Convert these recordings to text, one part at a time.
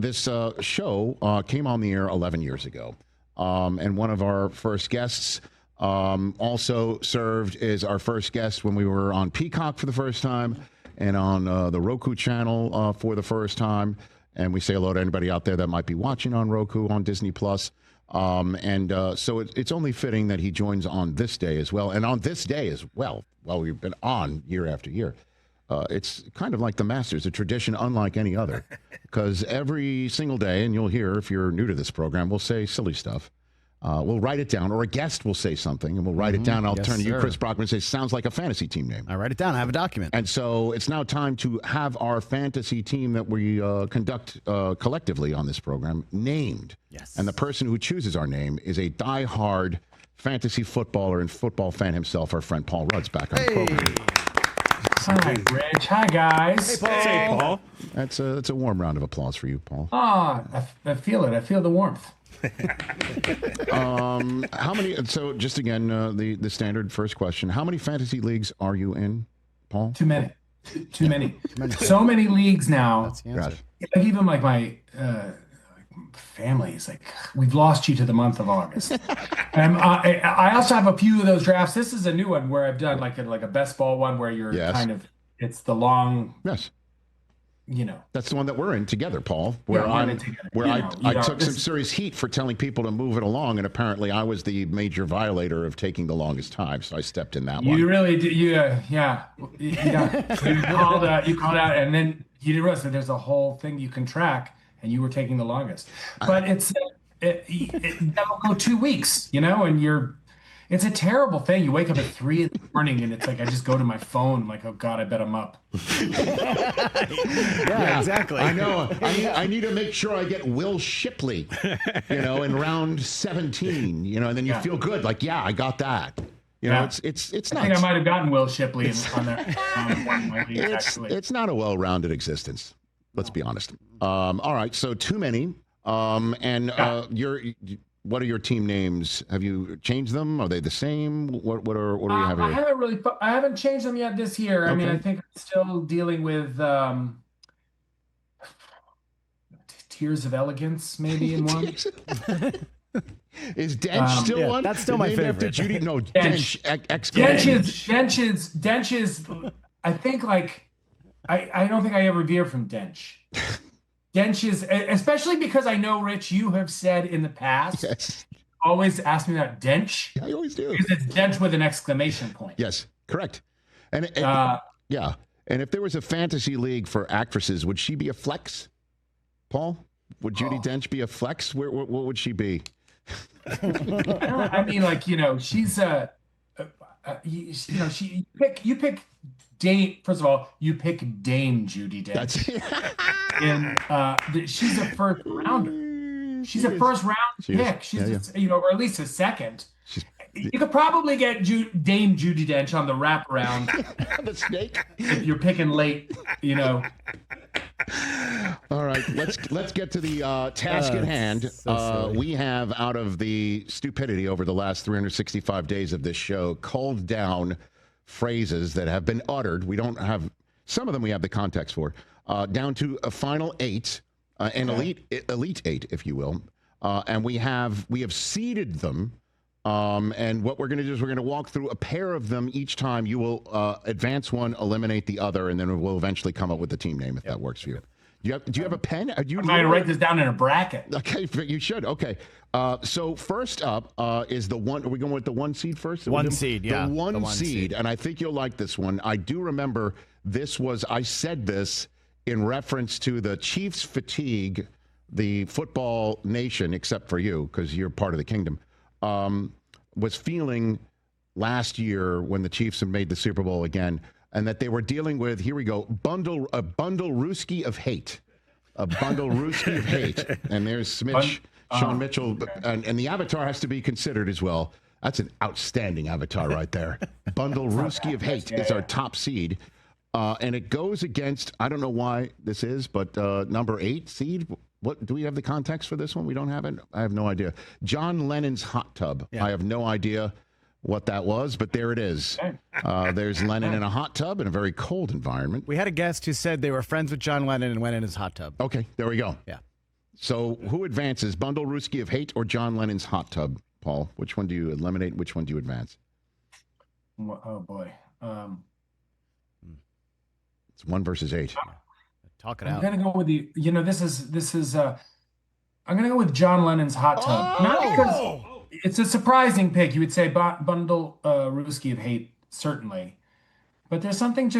this show came on the air 11 years ago. And one of our first guests also served as our first guest when we were on Peacock for the first time and on the Roku channel for the first time. And we say hello to anybody out there that might be watching on Roku, on Disney+. So it's only fitting that he joins on this day as well. And on this day as well, we've been on year after year. It's kind of like the Masters, a tradition unlike any other. Because every single day, and you'll hear if you're new to this program, we'll say silly stuff. We'll write it down, or a guest will say something, and we'll write it down. I'll turn to you, Chris Brockman, and say, sounds like a fantasy team name. I write it down. I have a document. And so it's now time to have our fantasy team that we conduct collectively on this program named. Yes. And the person who chooses our name is a diehard fantasy footballer and football fan himself, our friend Paul Rudd's back on the program. Hi, Rich. Hi, guys. Hey, Paul. Hey, Paul. That's a warm round of applause for you, Paul. I feel it. I feel the warmth. How many? So, just again, the standard first question: how many fantasy leagues are you in, Paul? Too many. Too many. So many leagues now. That's the answer. Like even like my family is like, we've lost you to the month of August. And I also have a few of those drafts. This is a new one where I've done like a best ball one where you're kind of it's the long. Yes. You know, that's the one that we're in together, Paul. Where I took some serious heat for telling people to move it along, and apparently I was the major violator of taking the longest time, so I stepped in that one. You really did. You called out, and then you didn't realize that there's a whole thing you can track, and you were taking the longest. But that'll go 2 weeks, and it's a terrible thing. You wake up at 3 in the morning and it's like, I just go to my phone. I'm like, oh God, I bet I'm up. Yeah, exactly. I know. I need to make sure I get Will Shipley, in round 17, and then you feel good. Like, I got that. It's not. I think I might have gotten Will Shipley on there. It's not a well-rounded existence. Let's be honest. All right. So too many. What are your team names? Have you changed them? Are they the same? What do we have here? I haven't changed them yet this year. I mean, I think I'm still dealing with Tears of Elegance, maybe in one. Is Dench still one? That's still my favorite. After Judy? No, Dench. Dench is. I think I don't think I ever veer from Dench. Dench is, especially because I know, Rich, you have said in the past, always ask me about Dench. I always do. Because it's Dench with an exclamation point. Yes, correct. And if there was a fantasy league for actresses, would she be a flex, Paul? Would Judi Dench be a flex? What would she be? I mean, she's you pick Dame. First of all, you pick Dame Judi Dench. And she's a first rounder. She's a first round pick. She's or at least a second. You could probably get Dame Judi Dench on the wraparound. The snake. If you're picking late, All right, let's get to the task at hand. We have, out of the stupidity over the last 365 days of this show, culled down phrases that have been uttered. We don't have some of them. We have the context for down to a final 8, an elite 8, if you will, and we have seeded them. And what we're going to do is we're going to walk through a pair of them each time. You will advance one, eliminate the other, and then we'll eventually come up with the team name if that works for you. Do you have a pen? I'm going to write this down in a bracket. Okay, you should. Okay. So first up is the one. Are we going with the 1 seed first? One seed, yeah. The one seed, and I think you'll like this one. I do remember I said this in reference to the Chiefs fatigue, the football nation, except for you, because you're part of the kingdom, was feeling last year when the Chiefs had made the Super Bowl again, and that they were dealing with, here we go, a bundle Ruski of hate. A bundle Ruski of hate. And there's Sean Mitchell, and the avatar has to be considered as well. That's an outstanding avatar right there. Bundle Ruski of hate is our top seed. And it goes against, I don't know why this is, but number 8 seed. What do we have the context for this one? We don't have it. I have no idea. John Lennon's hot tub. Yeah. I have no idea what that was, but there it is. There's Lennon in a hot tub in a very cold environment. We had a guest who said they were friends with John Lennon and went in his hot tub. Okay, there we go. Yeah. So who advances, Bundle Ruski of Hate or John Lennon's Hot Tub, Paul? Which one do you eliminate? Which one do you advance? Oh, boy. It's 1 versus 8. Talk it I'm out. going to go with I'm going to go with John Lennon's Hot Tub. Not because it's a surprising pick. You would say Bundle Ruski of Hate, certainly. But there's something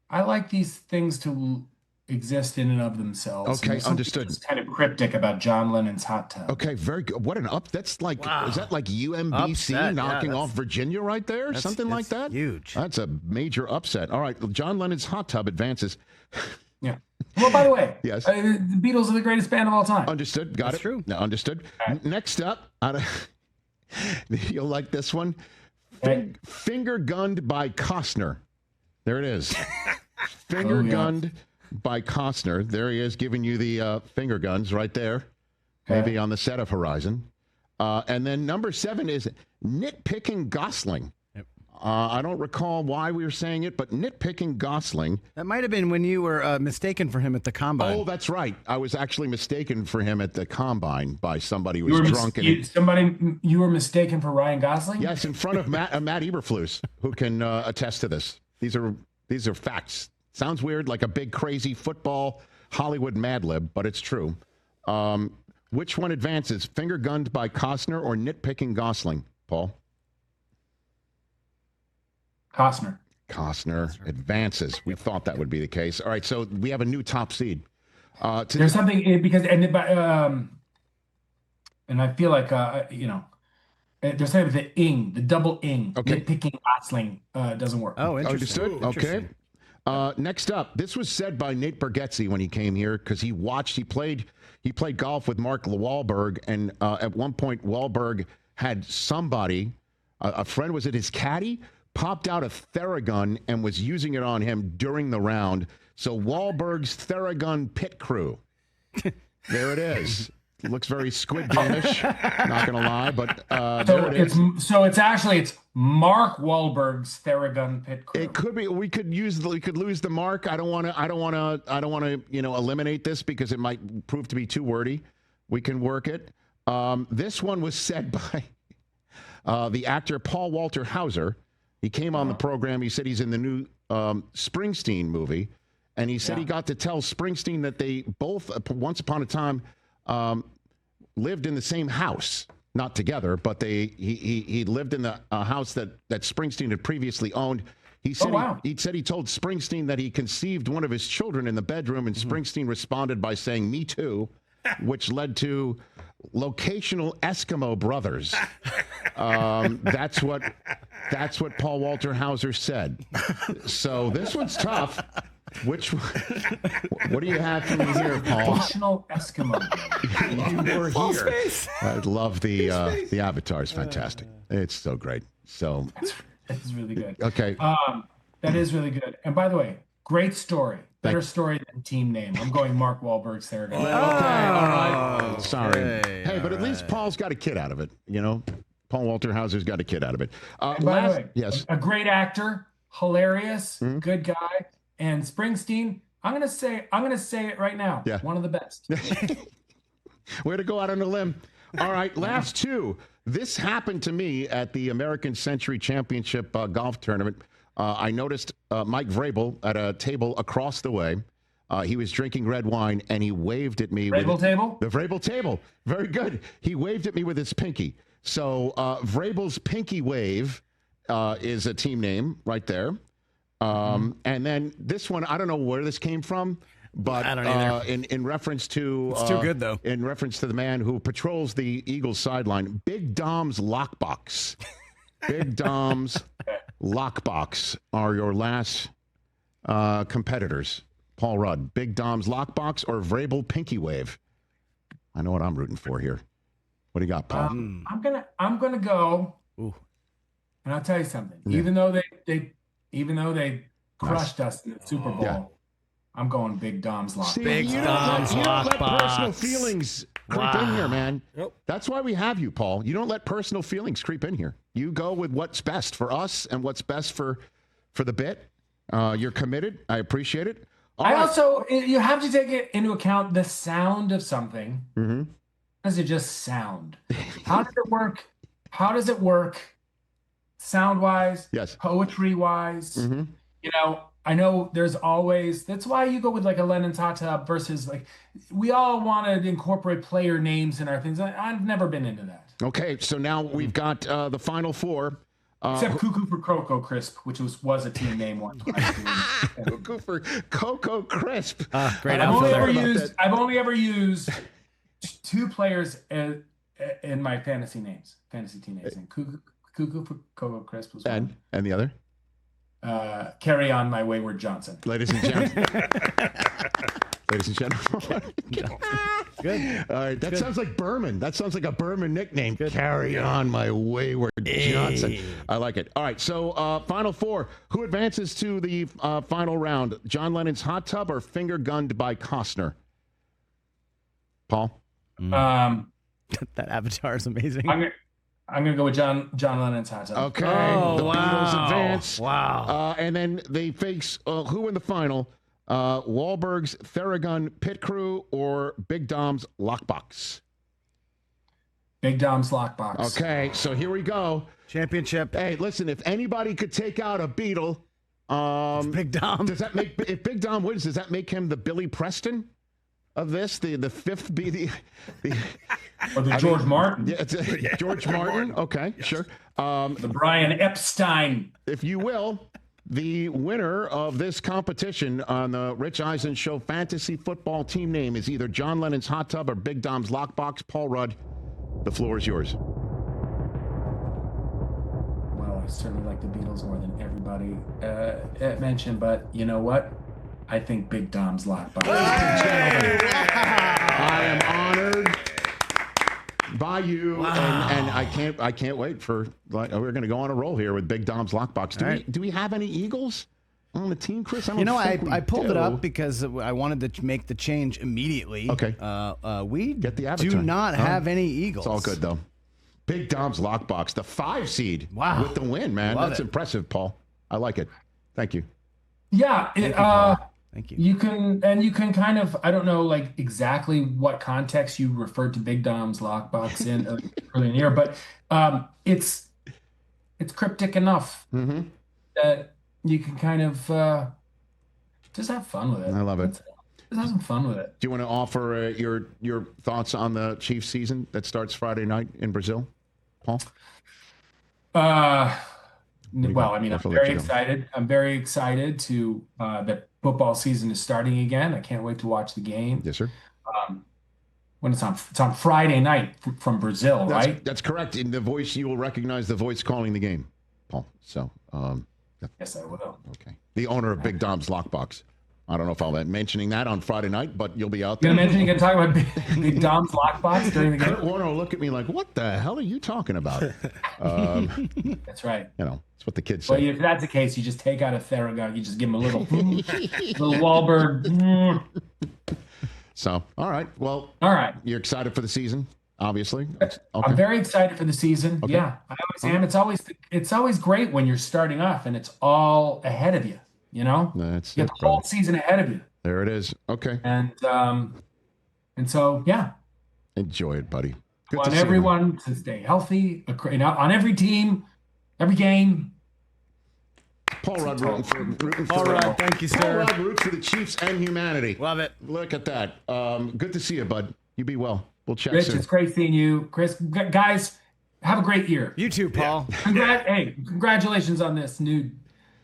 I like these things to exist in and of themselves. Okay, understood. It's kind of cryptic about John Lennon's Hot Tub. Okay, very good. What an that's like, Wow. Is that like UMBC Upset, knocking yeah, off Virginia right there? Something like that? Huge. That's a major upset. All right, John Lennon's Hot Tub advances. Yeah. Well, by the way, Yes. The Beatles are the greatest band of all time. Understood. Got That's it. true. No, understood. Right. Next up, you'll like this one. Okay. Finger gunned by Costner. There it is. Finger gunned by Costner. There he is, giving you the finger guns right there. Maybe on the set of Horizon. And then number 7 is nitpicking Gosling. Yep. I don't recall why we were saying it, but nitpicking Gosling. That might have been when you were mistaken for him at the combine. Oh, that's right. I was actually mistaken for him at the combine by somebody who was drunk. You were mistaken for Ryan Gosling? Yes, in front of Matt Eberflus, who can attest to this. These are facts. Sounds weird, like a big crazy football Hollywood Mad Lib, but it's true. Which one advances? Finger gunned by Costner or nitpicking Gosling, Paul? Costner. Costner advances. We thought that would be the case. All right, so we have a new top seed. There's something because and I feel like there's something with the double ing. Okay. Nitpicking Gosling doesn't work. Oh, interesting. Understood. Okay. Next up, this was said by Nate Bargatze when he came here because he played golf with Mark Wahlberg, and at one point Wahlberg had somebody, a friend was it his caddy, popped out a Theragun and was using it on him during the round. So Wahlberg's Theragun pit crew. There it is. It looks very Squid Game-ish, not gonna lie, but there it is. It's Mark Wahlberg's Theragun pit crew. It could be. We could lose the mark. I don't want to eliminate this because it might prove to be too wordy. We can work it. This one was said by the actor Paul Walter Hauser. He came on the program. He said he's in the new Springsteen movie, and he said he got to tell Springsteen that they both once upon a time lived in the same house. Not together, but he lived in the house that Springsteen had previously owned. He said he told Springsteen that he conceived one of his children in the bedroom, and Springsteen responded by saying "Me too," which led to locational Eskimo brothers. That's what Paul Walter Hauser said. So this one's tough. What do you have for me here, Paul? Locational Eskimo. You were here. I love the avatar. Is fantastic. It's so great. So that's really good. Okay. That is really good. And by the way, great story. Better story than team name. I'm going Mark Wahlberg's Theragun. Okay. All right. Sorry. Okay, Hey, but at least Paul's got a kid out of it. You know, Paul Walter Hauser's got a kid out of it. By the way, yes. A great actor, hilarious, good guy, and Springsteen. I'm gonna say it right now. Yeah. One of the best. Way to go out on a limb. All right, last two. This happened to me at the American Century Championship golf tournament. I noticed Mike Vrabel at a table across the way. He was drinking red wine, and he waved at me. Vrabel table? The Vrabel table. Very good. He waved at me with his pinky. So Vrabel's pinky wave is a team name right there. And then this one, I don't know where this came from, but I don't either. In reference to It's too good, though. In reference to the man who patrols the Eagles sideline, Big Dom's lockbox. Big Dom's lockbox are your last competitors. Paul Rudd, Big Dom's lockbox or Vrabel pinky wave. I know what I'm rooting for here. What do you got, Paul? I'm gonna go. Ooh. And I'll tell you something. Yeah. Even though they crushed us in the Super Bowl, Yeah. I'm going Big Dom's lockbox. See, Big you Dom's don't let personal lockbox. feelings creep in here, man. Nope. That's why we have you, Paul. You don't let personal feelings creep in here. You go with what's best for us and what's best for the bit. You're committed. I appreciate it. I also, you have to take it into account the sound of something. Mm-hmm. How does it just sound? How does it work? How does it work sound-wise? Yes. Poetry-wise? Mm-hmm. You know, I know there's always, that's why you go with like a Lennon's Hot Tub versus like, we all want to incorporate player names in our things. I've never been into that. Okay, so now we've got the final four. Except Cuckoo for Cocoa Crisp, which was a team name one time. Cuckoo for Cocoa Crisp. Great I've outfielder. only ever used two players in my fantasy team names. And Cuckoo for Cocoa Crisp was one. And the other? Carry On My Wayward Johnson. Ladies and gentlemen. Ladies and gentlemen. Good. All right, that sounds like Berman. That sounds like a Berman nickname. Good. Carry On My Wayward Johnson. I like it. All right, so final four. Who advances to the final round? John Lennon's Hot Tub or Finger Gunned by Costner? Paul? That avatar is amazing. I'm gonna go with John Lennon's Hot Tub. Okay. Oh, the Beatles advance. Wow. And then they face who in the final? Wahlberg's Theragun Pit Crew or Big Dom's Lockbox? Big Dom's Lockbox. Okay, so here we go. Championship. Hey, listen, if anybody could take out a Beatle, Big Dom. does that make, if Big Dom wins, does that make him the Billy Preston of this? The fifth be the Or the George Martin. Yeah, it's George Martin. Okay, yes. Sure. The Brian Epstein. If you will. The winner of this competition on the Rich Eisen Show fantasy football team name is either John Lennon's Hot Tub or Big Dom's Lockbox. Paul Rudd, the floor is yours. Well, I certainly like the Beatles more than everybody mentioned, but you know what? I think Big Dom's Lockbox. I am honored by you, and I can't wait for, like, we're going to go on a roll here with Big Dom's Lockbox. Do we have any Eagles on the team, Chris? I pulled it up because I wanted to make the change immediately. Okay. We Get the avatar. do not have any Eagles. It's all good though. Big Dom's Lockbox, the 5 seed. Wow. With the win, man. Love That's it. impressive, Paul. I like it. Thank you. Yeah. Thank you. You can kind of, I don't know like exactly what context you referred to Big Dom's Lockbox in earlier in the year, but it's cryptic enough that you can kind of just have fun with it. I love it. Just have some fun with it. Do you want to offer your thoughts on the Chiefs season that starts Friday night in Brazil, Paul? Well, I mean, I'm very excited. I'm very excited to that football season is starting again. I can't wait to watch the game. Yes, sir. When it's on Friday night from Brazil, right? That's correct. In the voice, you will recognize the voice calling the game, Paul. So, yes, I will. okay. The owner of Big Dom's Lockbox. I don't know if I'll be mentioning that on Friday night, but you'll be out there. You're going to talk about Big Dom's Lockbox during the game? Kurt Warner will look at me like, what the hell are you talking about? That's right. You know, that's what the kids say. Well, if that's the case, you just take out a Theragun. You just give him a little Wahlberg. So, all right. Well, all right. You're excited for the season, obviously. Okay. I'm very excited for the season. Okay. Yeah, I always am. It's always great when you're starting off and it's all ahead of you. You know, you have the whole season ahead of you. There it is. Okay. And so, yeah. Enjoy it, buddy. Good to everyone to stay healthy. On every team, every game. Paul Rudd rooting for All right, thank you, sir. Paul Rudd roots for the Chiefs and humanity. Love it. Look at that. Good to see you, bud. You be well. We'll chat Rich, soon. it's great seeing you. Chris, guys, have a great year. You too, Paul. Yeah. Hey, congratulations on this new.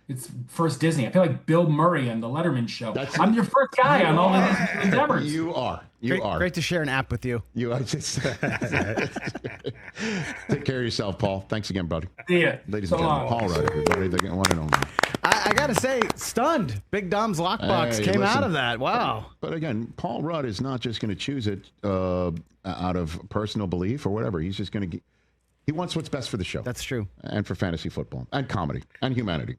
It's first Disney. I feel like Bill Murray and the Letterman show. I'm your first guy on all of these endeavors. You are. Great to share an app with you. You are just take care of yourself, Paul. Thanks again, buddy. See ya. Ladies and gentlemen, Paul Rudd, everybody, the one and only. I gotta say, stunned. Big Dom's Lockbox came out of that. Wow. But again, Paul Rudd is not just going to choose it out of personal belief or whatever. He's just going to. He wants what's best for the show. That's true. And for fantasy football and comedy and humanity.